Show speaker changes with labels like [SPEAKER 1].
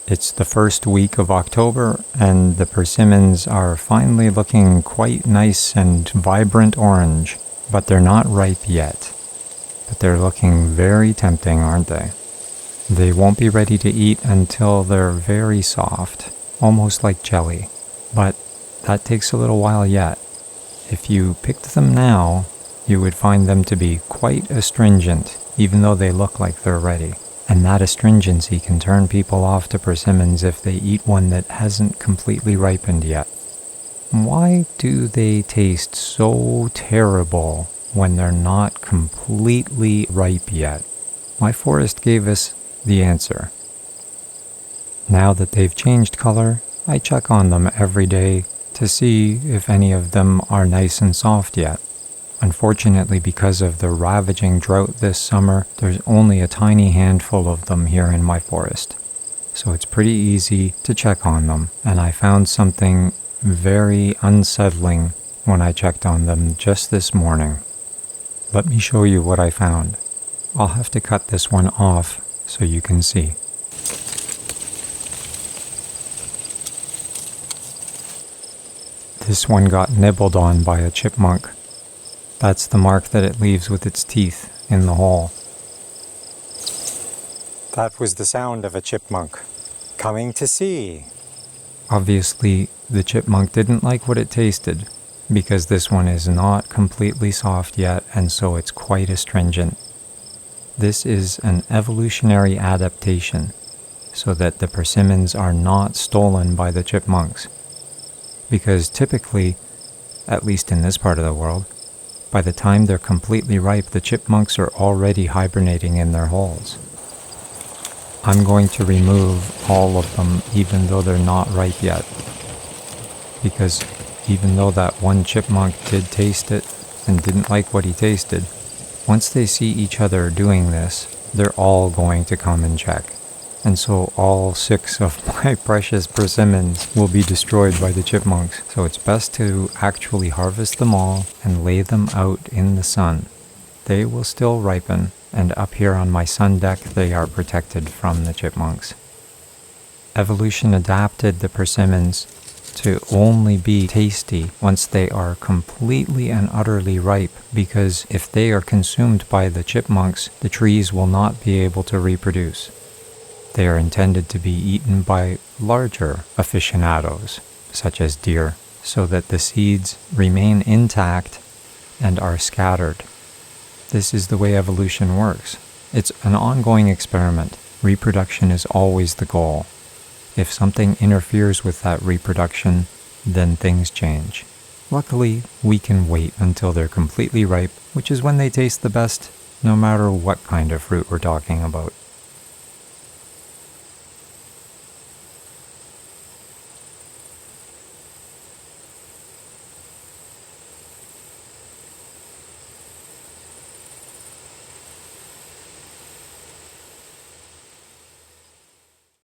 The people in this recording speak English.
[SPEAKER 1] It's the first week of October, and the persimmons are finally looking quite nice and vibrant orange, but they're not ripe yet. But they're looking very tempting, aren't they? They won't be ready to eat until they're very soft, almost like jelly, but that takes a little while yet. If you picked them now, you would find them to be quite astringent, even though they look like they're ready. And that astringency can turn people off to persimmons if they eat one that hasn't completely ripened yet. Why do they taste so terrible when they're not completely ripe yet? My forest gave us the answer. Now that they've changed color, I check on them every day to see if any of them are nice and soft yet. Unfortunately, because of the ravaging drought this summer, there's only a tiny handful of them here in my forest. So it's pretty easy to check on them, and I found something very unsettling when I checked on them just this morning. Let me show you what I found. I'll have to cut this one off so you can see. This one got nibbled on by a chipmunk. That's the mark that it leaves with its teeth in the hole. That was the sound of a chipmunk coming to see. Obviously, the chipmunk didn't like what it tasted, because this one is not completely soft yet, and so it's quite astringent. This is an evolutionary adaptation, so that the persimmons are not stolen by the chipmunks. Because typically, at least in this part of the world, by the time they're completely ripe, the chipmunks are already hibernating in their holes. I'm going to remove all of them, even though they're not ripe yet. Because even though that one chipmunk did taste it and didn't like what he tasted, once they see each other doing this, they're all going to come and check. And so all 6 of my precious persimmons will be destroyed by the chipmunks. So it's best to actually harvest them all and lay them out in the sun. They will still ripen, and up here on my sun deck they are protected from the chipmunks. Evolution adapted the persimmons to only be tasty once they are completely and utterly ripe, because if they are consumed by the chipmunks, the trees will not be able to reproduce. They are intended to be eaten by larger aficionados, such as deer, so that the seeds remain intact and are scattered. This is the way evolution works. It's an ongoing experiment. Reproduction is always the goal. If something interferes with that reproduction, then things change. Luckily, we can wait until they're completely ripe, which is when they taste the best, no matter what kind of fruit we're talking about.